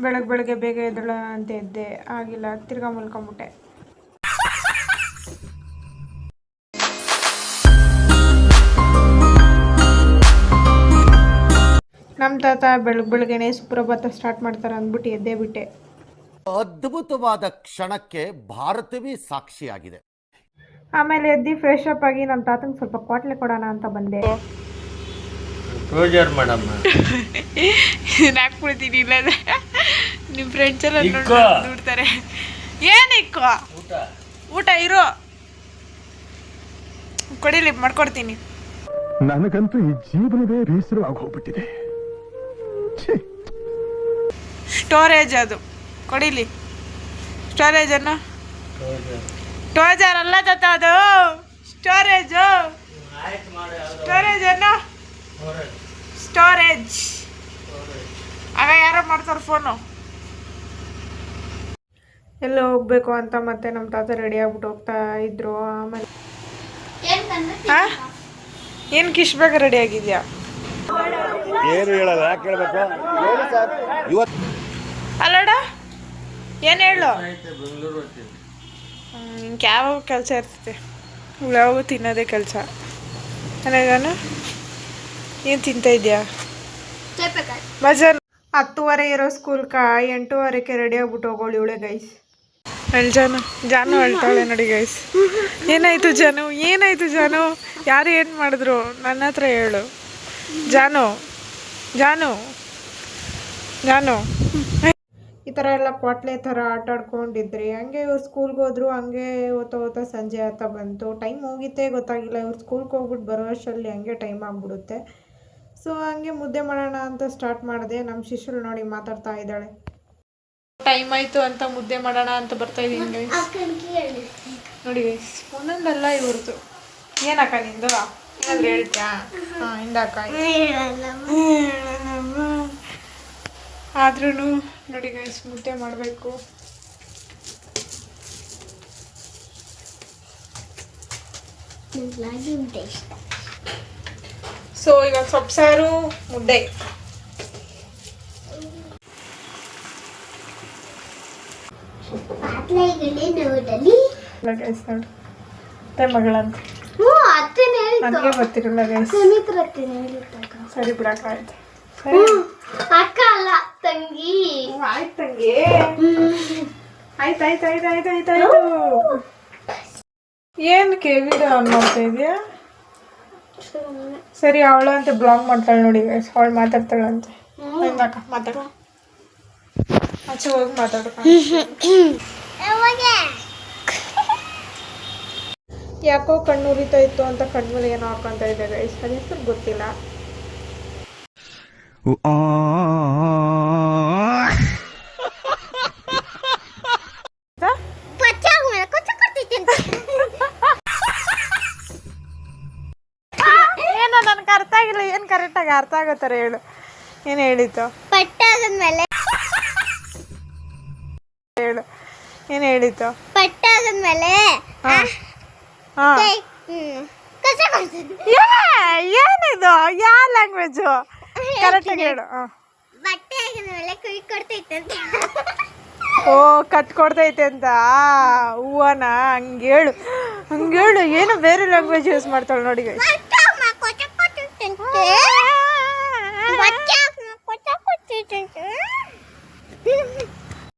ಬೆಳಗ್ಗೆ ಬೇಗ ಎದ್ದಳ ಅಂತ ಎದ್ದೆ, ಆಗಿಲ್ಲ, ತಿರ್ಗಾ ಮಲ್ಕೊಂಬಿಟ್ಟೆ. ನಮ್ಮ ತಾತ ಬೆಳಗ್ಗೆನೆ ಸುಪ್ರಭಾತ ಸ್ಟಾರ್ಟ್ ಮಾಡ್ತಾರೆ ಅಂದ್ಬಿಟ್ಟು ಎದ್ದೇ ಬಿಟ್ಟೆ. ಅದ್ಭುತವಾದ ಕ್ಷಣಕ್ಕೆ ಭಾರತವೇ ಸಾಕ್ಷಿಯಾಗಿದೆ. ಆಮೇಲೆ ಎದ್ದು ಫ್ರೆಶ್ ಅಪ್ ಆಗಿ ನಮ್ಮ ತಾತಂಗೆ ಸ್ವಲ್ಪ ಕ್ವಾಟ್ಲೆ ಕೊಡೋಣ ಅಂತ ಬಂದೆ. ಹಾಕ್ಬಿಡ್ತೀನಿ, ಇಲ್ಲ ನಿಮ್ಮ ಫ್ರೆಂಡ್ಸ್ ಎಲ್ಲ ನೋಡ್ತಾರೆ. ಏನಿಕ್ಕೋ ಊಟ ಇರೋ ಕೊಡಿಲಿ, ಮಾಡ್ಕೊಡ್ತೀನಿ. ನನಗಂತೂ ಈ ಜೀವನವೇ ಬೇಸರವಾಗಿ ಹೋಗ್ಬಿಟ್ಟಿದೆ. ಸ್ಟೋರೇಜ್ ಅದು ಕೊಡಿಲಿ, ಸ್ಟೋರೇಜ್ ಅನ್ನು ಟೋಜರ್ ಅಲ್ಲ ತಾತ, ಅದು ಸ್ಟೋರೇಜು. ಸ್ಟೋರೇಜ್ ಅನ್ನು ಸ್ಟೋರೇಜ್ ಆಗ ಯಾರೋ ಮಾಡ್ತಾರೆ ಫೋನು. ಎಲ್ಲ ಹೋಗ್ಬೇಕು ಅಂತ ಮತ್ತೆ ನಮ್ಮ ತಾತ ರೆಡಿ ಆಗ್ಬಿಟ್ಟು ಹೋಗ್ತಾ ಇದ್ರು. ಆಮೇಲೆ ಏನಕ್ಕೆ ಇಷ್ಟು ಬೇಗ ರೆಡಿ ಆಗಿದ್ಯಾ? ಏನು ಹೇಳಲ್ಲ, ಯಾಕೆ ಹೇಳ್ಬೇಕು? ಅಲ್ಲಡ ಏನು ಹೇಳು, ನಿಂಗೆ ಯಾವ ಕೆಲಸ ಇರ್ತೈತೆ? ಯಾವಾಗ ತಿನ್ನೋದೇ ಕೆಲಸ. ನನಗಾನು ಏನು ತಿಂತಾ ಇದೆಯಾ? ಮಜಾ 10:30 ಇರೋ ಸ್ಕೂಲ್ಕ 8:30ಕ್ಕೆ ರೆಡಿ ಆಗ್ಬಿಟ್ಟು ಹೋಗೋಳು ಇವಳೆ ಗೈಸ್. ಅಲ್ಲಿ ಜಾನು ಹೇಳ್ತಾಳೆ ನೋಡಿ ಗೈಸ್. ಏನಾಯ್ತು ಜಾನು, ಏನಾಯ್ತು ಜಾನು, ಯಾರು ಏನು ಮಾಡಿದ್ರು ನನ್ನ ಹತ್ರ ಹೇಳು. ಜಾನು ಜಾನು ಜಾನು ಈ ಥರ ಎಲ್ಲ ಕ್ವಾಟ್ಲೆ ಥರ ಆಟ ಆಡ್ಕೊಂಡಿದ್ರಿ. ಹಂಗೆ ಇವ್ರು ಸ್ಕೂಲ್ಗೆ ಹೋದ್ರು. ಹಂಗೆ ಓದ್ತಾ ಸಂಜೆ ಆಗ್ತಾ ಬಂತು. ಟೈಮ್ ಹೋಗಿತ್ತೇ ಗೊತ್ತಾಗಿಲ್ಲ. ಇವ್ರು ಸ್ಕೂಲ್ಗೆ ಹೋಗ್ಬಿಟ್ಟು ಬರೋ ಅಷ್ಟರಲ್ಲಿ ಹಂಗೆ ಟೈಮ್ ಆಗಿಬಿಡುತ್ತೆ. ಸೊ ಹಂಗೆ ಮುದ್ದೆ ಮಾಡೋಣ ಅಂತ ಸ್ಟಾರ್ಟ್ ಮಾಡಿದೆ. ನಮ್ಮ ಶಿಷ್ಯರು ನೋಡಿ ಮಾತಾಡ್ತಾ ಇದ್ದಾಳೆ. ಟೈಮ್ ಆಯಿತು ಅಂತ ಮುದ್ದೆ ಮಾಡೋಣ ಅಂತ ಬರ್ತಾ ಇದ್ದೀನಿ ಗೈಸ್. ನೋಡಿ ಗೈಸ್, ಒಂದೊಂದಲ್ಲ ಇವ್ರದ್ದು. ಏನಕ್ಕ ನಿಂದು ಏನಾದ್ರು ಹೇಳ್ತ್ಯಾ? ಹಾಂ, ಹಿಂದಕ್ಕ ಆದ್ರೂ ನೋಡಿ ಗೈಸ್, ಮುದ್ದೆ ಮಾಡಬೇಕು. ಸೊ ಇವಾಗ ಸೊಪ್ಪು ಸಾರು ಮುದ್ದೆ. ಗೈಸ್ ನೋಡಿ, ಅತ್ತೆ ಮಗಳಂತ ನನಗೆ ಗೊತ್ತಿರಲ್ಲ ಗೈಸ್. ಸರಿ ಬಿಡಕ್ಕ, ಆಯ್ತು. ಅಕ್ಕ ಅಲ್ಲ ತಂಗಿ. ಆಯ್ತು ತಂಗಿ, ಆಯ್ತಾಯ್ತು. ಏನಕ್ಕೆ ವಿಡಿಯೋ ಆನ್ ಮಾಡ್ತಾ ಇದೆಯಾ? ಸರಿ, ಅವಳು ಅಂತ ಬ್ಲಾಗ್ ಮಾಡ್ತಾಳೆ ನೋಡಿ ಗೈಸ್. ಅವಳು ಮಾತಾಡ್ತಾಳಂತೆ. ಹಿಂದಕ್ಕ ಮಾತಾಡ, ಆಚೆ ಹೋಗಿ ಮಾತಾಡ್ಕ. ಯಾಕೋ ಕಣ್ಣು ಉರಿತಾ ಇತ್ತು ಅಂತ ಕಣ್ಮೇಲೆ ಏನೋ ಹಾಕೊಂತ ಇದೆ ಗೈಸ್. ಅದ ಹೆಸರು ಗೊತ್ತಿಲ್ಲ. ಏನೋ ನನ್ಗೆ ಅರ್ಥ ಆಗಿಲ್ಲ. ಏನು ಕರೆಕ್ಟಾಗಿ ಅರ್ಥ ಆಗೋತಾರೆ ಹೇಳು. ಏನು ಹೇಳಿತ್ತು? ಪಟ್ಟಾಗದ್ಮೇಲೆ ಹೇಳು, ಏನು ಹೇಳಿತ್ತು? ಪಟ್ಟಾಗದ್ಮೇಲೆ ಏನಿದು? ಯಾವ ಲ್ಯಾಂಗ್ವೇಜು? ಕರೆಕ್ಟಾಗಿ ಹೇಳು. ಬಟ್ಟೆ ಆಗಿದ್ಮೇಲೆ ಕೈ ಕೊಡ್ತೈತೆ ಅಂತ. ಓ, ಕಟ್ಕೊಡ್ತೈತೆ ಅಂತ. ಹೂವನ ಹಂಗೇಳು, ಹಂಗೇಳು. ಏನೋ ಬೇರೆ ಲ್ಯಾಂಗ್ವೇಜ್ ಯೂಸ್ ಮಾಡ್ತಾಳೆ ನೋಡಿ ಗೈಸ್.